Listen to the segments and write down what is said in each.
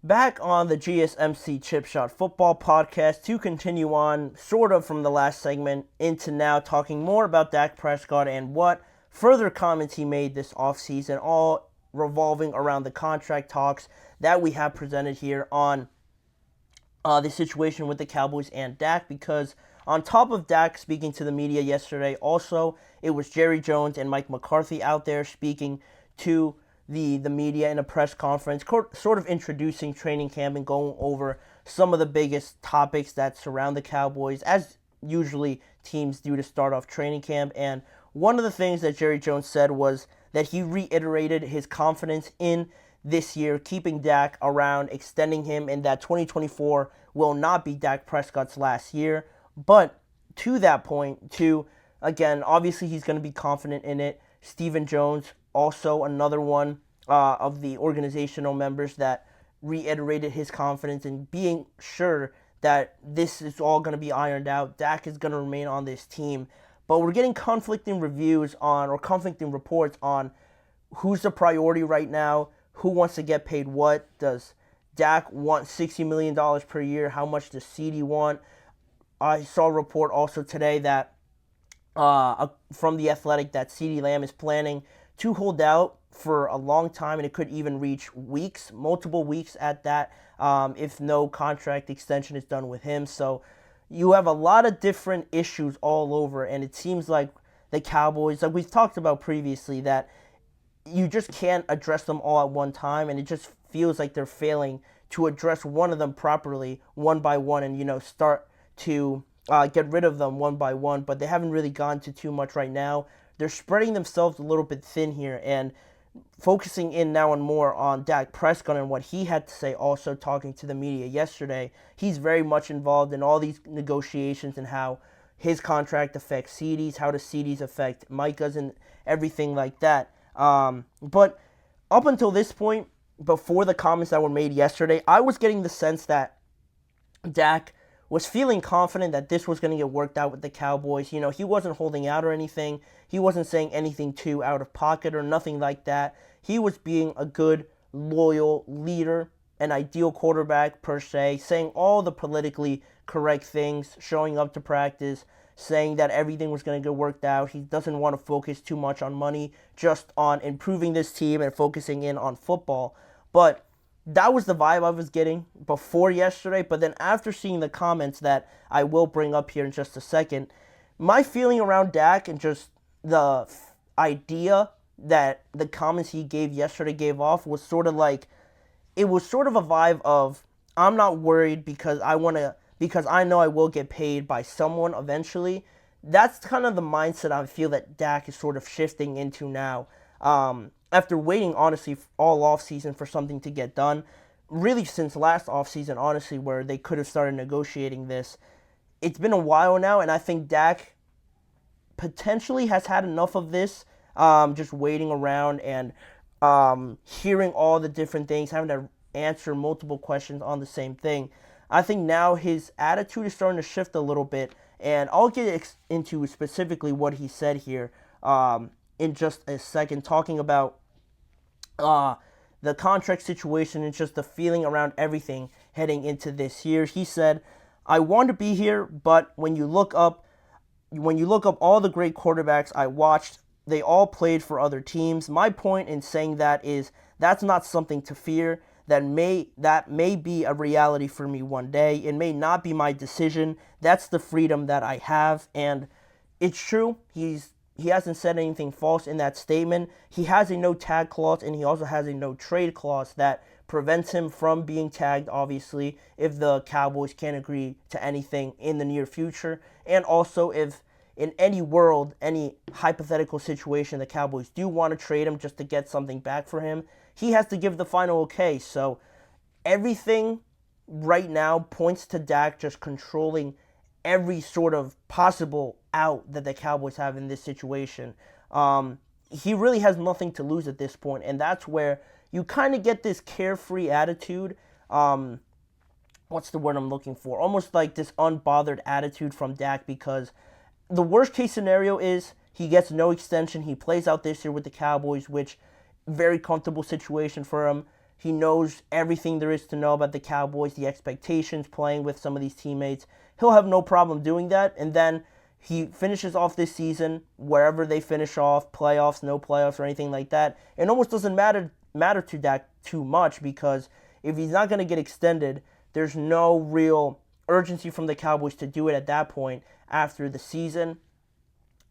Back on the GSMC Chip Shot Football Podcast to continue on, sort of from the last segment into now, talking more about Dak Prescott and what further comments he made this offseason, all revolving around the contract talks that we have presented here on the situation with the Cowboys and Dak, because on top of Dak speaking to the media yesterday, also it was Jerry Jones and Mike McCarthy out there speaking to the media in a press conference, sort of introducing training camp and going over some of the biggest topics that surround the Cowboys, as usually teams do to start off training camp. And one of the things that Jerry Jones said was that he reiterated his confidence in this year, keeping Dak around, extending him, and that 2024 will not be Dak Prescott's last year. But to that point, again, obviously he's going to be confident in it. Stephen Jones, also another one of the organizational members that reiterated his confidence in being sure that this is all going to be ironed out. Dak is going to remain on this team. But we're getting conflicting reports on who's the priority right now, who wants to get paid what. Does Dak want $60 million per year? How much does CeeDee want? I saw a report also today that from The Athletic that CeeDee Lamb is planning to hold out for a long time, and it could even reach weeks, multiple weeks at that, if no contract extension is done with him. So you have a lot of different issues all over, and it seems like the Cowboys, like we've talked about previously, that you just can't address them all at one time, and it just feels like they're failing to address one of them properly, one by one, and, start to get rid of them one by one, but they haven't really gone to too much right now. They're spreading themselves a little bit thin here and focusing in now and more on Dak Prescott and what he had to say, also talking to the media yesterday. He's very much involved in all these negotiations and how his contract affects CeeDee's, how does CeeDee's affect Micah's, and everything like that. But up until this point, before the comments that were made yesterday, I was getting the sense that Dak was feeling confident that this was going to get worked out with the Cowboys. He wasn't holding out or anything. He wasn't saying anything too out of pocket or nothing like that. He was being a good, loyal leader, an ideal quarterback per se, saying all the politically correct things, showing up to practice, saying that everything was going to get worked out. He doesn't want to focus too much on money, just on improving this team and focusing in on football. But that was the vibe I was getting before yesterday. But then after seeing the comments that I will bring up here in just a second, my feeling around Dak and just the idea that the comments he gave yesterday gave off was sort of like, it was sort of a vibe of, I'm not worried because I know I will get paid by someone eventually. That's kind of the mindset I feel that Dak is sort of shifting into now. After waiting, honestly, all offseason for something to get done, really since last offseason, honestly, where they could have started negotiating this. It's been a while now, and I think Dak potentially has had enough of this, just waiting around and hearing all the different things, having to answer multiple questions on the same thing. I think now his attitude is starting to shift a little bit, and I'll get into specifically what he said here in just a second, talking about the contract situation and just the feeling around everything heading into this year. He said, "I want to be here, but when you look up all the great quarterbacks I watched, they all played for other teams. My point in saying that is that's not something to fear. That may be a reality for me one day. It may not be my decision. That's the freedom that I have." And it's true. He hasn't said anything false in that statement. He has a no tag clause, and he also has a no trade clause that prevents him from being tagged, obviously, if the Cowboys can't agree to anything in the near future. And also if in any world, any hypothetical situation, the Cowboys do want to trade him just to get something back for him, he has to give the final okay. So everything right now points to Dak just controlling every sort of possible out that the Cowboys have in this situation. He really has nothing to lose at this point, and that's where you kind of get this carefree attitude. What's the word I'm looking for? Almost like this unbothered attitude from Dak, because the worst case scenario is he gets no extension. He plays out this year with the Cowboys, which very comfortable situation for him. He knows everything there is to know about the Cowboys, the expectations, playing with some of these teammates. He'll have no problem doing that. And then he finishes off this season wherever they finish off, playoffs, no playoffs, or anything like that. It almost doesn't matter to Dak too much, because if he's not going to get extended, there's no real urgency from the Cowboys to do it at that point after the season.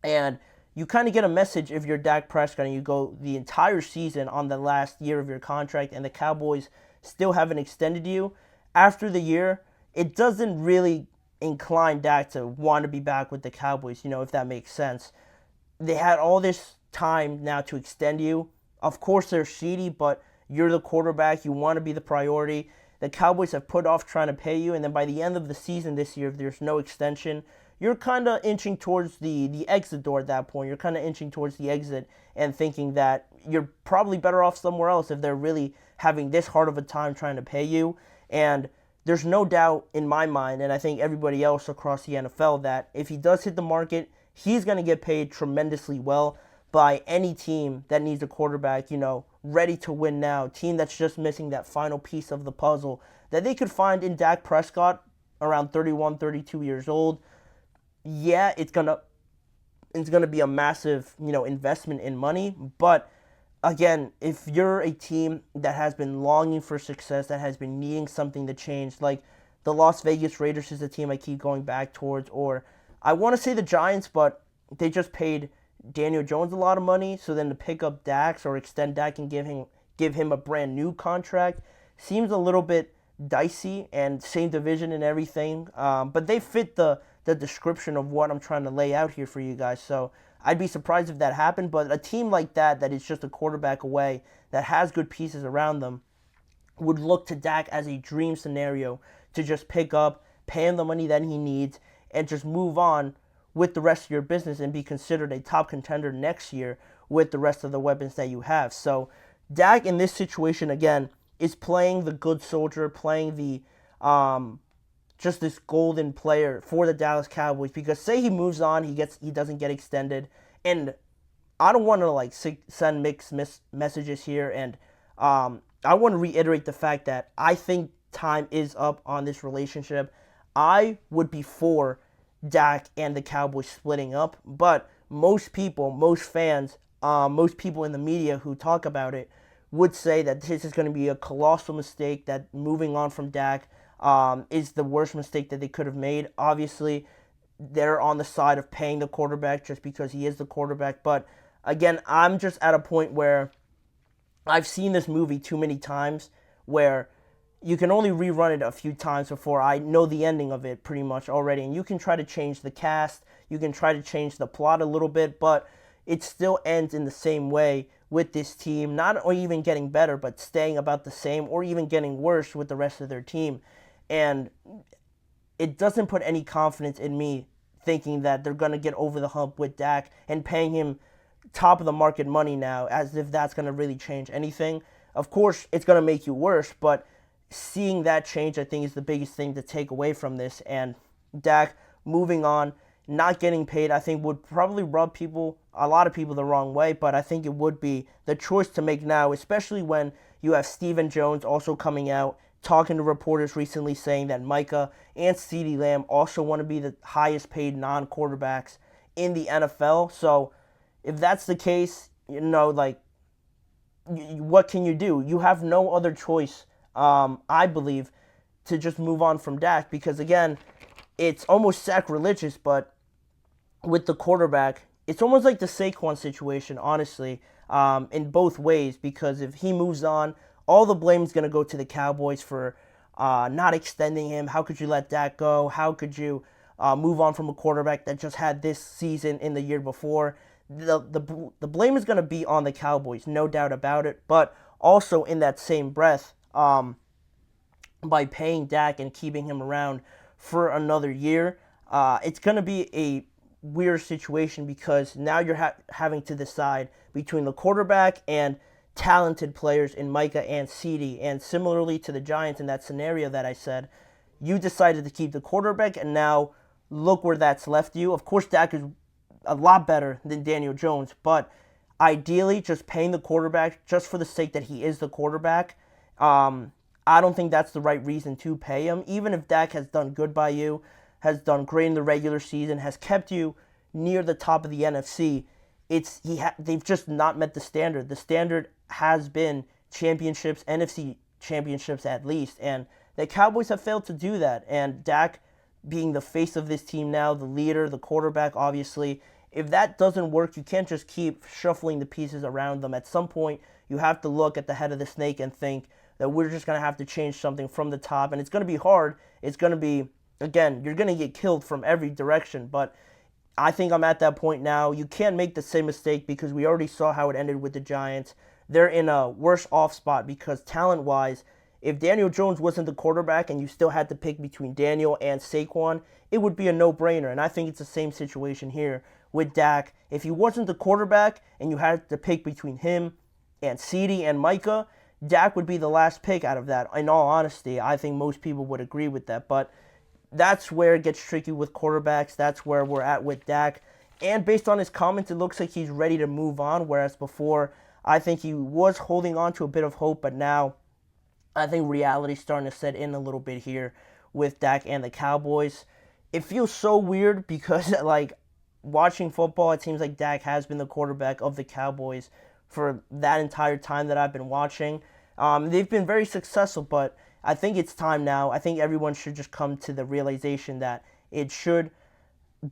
And you kind of get a message if you're Dak Prescott and you go the entire season on the last year of your contract and the Cowboys still haven't extended you after the year. It doesn't really incline Dak to want to be back with the Cowboys, if that makes sense. They had all this time now to extend you. Of course, they're seedy, but you're the quarterback. You want to be the priority. The Cowboys have put off trying to pay you, and then by the end of the season this year, if there's no extension, you're kind of inching towards the exit door at that point. You're kind of inching towards the exit and thinking that you're probably better off somewhere else if they're really having this hard of a time trying to pay you. And there's no doubt in my mind, and I think everybody else across the NFL, that if he does hit the market, he's going to get paid tremendously well by any team that needs a quarterback, ready to win now, team that's just missing that final piece of the puzzle that they could find in Dak Prescott around 31, 32 years old. Yeah, it's gonna be a massive, investment in money, but again, if you're a team that has been longing for success, that has been needing something to change, like the Las Vegas Raiders is the team I keep going back towards, or I want to say the Giants, but they just paid Daniel Jones a lot of money, so then to pick up Dax or extend Dak and give him a brand new contract seems a little bit dicey, and same division and everything, but they fit the description of what I'm trying to lay out here for you guys. So I'd be surprised if that happened, but a team like that is just a quarterback away, that has good pieces around them, would look to Dak as a dream scenario to just pick up, pay him the money that he needs, and just move on with the rest of your business and be considered a top contender next year with the rest of the weapons that you have. So Dak in this situation, again, is playing the good soldier, playing the just this golden player for the Dallas Cowboys, because say he moves on, he doesn't get extended, and I don't want to send mixed messages here, and I want to reiterate the fact that I think time is up on this relationship. I would be for Dak and the Cowboys splitting up, but most people, most fans, most people in the media who talk about it would say that this is going to be a colossal mistake, that moving on from Dak is the worst mistake that they could have made. Obviously, they're on the side of paying the quarterback just because he is the quarterback. But again, I'm just at a point where I've seen this movie too many times, where you can only rerun it a few times before I know the ending of it pretty much already. And you can try to change the cast, you can try to change the plot a little bit, but it still ends in the same way with this team, not even getting better, but staying about the same or even getting worse with the rest of their team. And it doesn't put any confidence in me thinking that they're going to get over the hump with Dak and paying him top of the market money now, as if that's going to really change anything. Of course, it's going to make you worse, but seeing that change, I think, is the biggest thing to take away from this. And Dak moving on, not getting paid, I think would probably rub a lot of people the wrong way, but I think it would be the choice to make now, especially when you have Stephen Jones also coming out, talking to reporters recently, saying that Micah and CeeDee Lamb also want to be the highest paid non-quarterbacks in the NFL. So if that's the case, what can you do? You have no other choice, I believe, to just move on from Dak, because again, it's almost sacrilegious, but with the quarterback, it's almost like the Saquon situation, honestly, in both ways, because if he moves on, all the blame is going to go to the Cowboys for not extending him. How could you let Dak go? How could you move on from a quarterback that just had this season in the year before? The blame is going to be on the Cowboys, no doubt about it, but also in that same breath, by paying Dak and keeping him around for another year, it's going to be a weird situation, because now you're having to decide between the quarterback and talented players in Micah and CeeDee. And similarly to the Giants in that scenario that I said, you decided to keep the quarterback, and now look where that's left you. Of course, Dak is a lot better than Daniel Jones, but ideally just paying the quarterback just for the sake that he is the quarterback, I don't think that's the right reason to pay him. Even if Dak has done good by you, has done great in the regular season, has kept you near the top of the NFC, they've just not met the standard. The standard has been championships, NFC championships at least, and the Cowboys have failed to do that. And Dak, being the face of this team now, the leader, the quarterback, obviously, if that doesn't work, you can't just keep shuffling the pieces around them. At some point, you have to look at the head of the snake and think that we're just going to have to change something from the top. And it's going to be hard. It's going to be, again, you're going to get killed from every direction. But I think I'm at that point now. You can't make the same mistake because we already saw how it ended with the Giants. They're in a worse off spot because talent-wise, if Daniel Jones wasn't the quarterback and you still had to pick between Daniel and Saquon, it would be a no-brainer. And I think it's the same situation here with Dak. If he wasn't the quarterback and you had to pick between him and CeeDee and Micah, Dak would be the last pick out of that. In all honesty, I think most people would agree with that. But that's where it gets tricky with quarterbacks. That's where we're at with Dak. And based on his comments, it looks like he's ready to move on, whereas before, I think he was holding on to a bit of hope, but now I think reality's starting to set in a little bit here with Dak and the Cowboys. It feels so weird because, watching football, it seems like Dak has been the quarterback of the Cowboys for that entire time that I've been watching. They've been very successful, but I think it's time now. I think everyone should just come to the realization that it should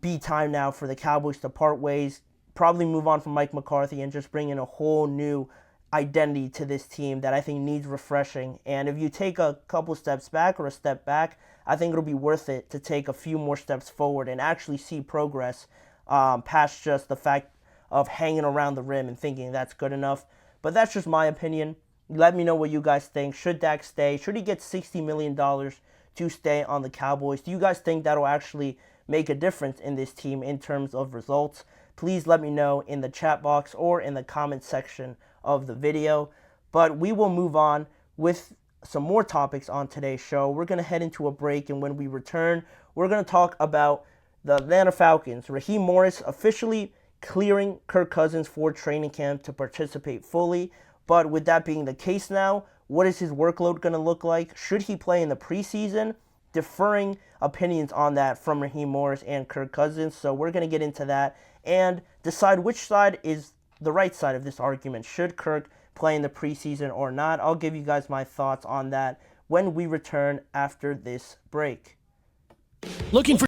be time now for the Cowboys to part ways, probably move on from Mike McCarthy and just bring in a whole new identity to this team that I think needs refreshing. And if you take a couple steps back or a step back, I think it'll be worth it to take a few more steps forward and actually see progress past just the fact of hanging around the rim and thinking that's good enough. But that's just my opinion. Let me know what you guys think. Should Dak stay? Should he get $60 million to stay on the Cowboys? Do you guys think that'll actually make a difference in this team in terms of results? Please let me know in the chat box or in the comment section of the video. But we will move on with some more topics on today's show. We're going to head into a break, and when we return, we're going to talk about the Atlanta Falcons. Raheem Morris officially clearing Kirk Cousins for training camp to participate fully. But with that being the case now, what is his workload going to look like? Should he play in the preseason? Differing opinions on that from Raheem Morris and Kirk Cousins. So we're going to get into that and decide which side is the right side of this argument. Should Kirk play in the preseason or not? I'll give you guys my thoughts on that when we return after this break. Looking for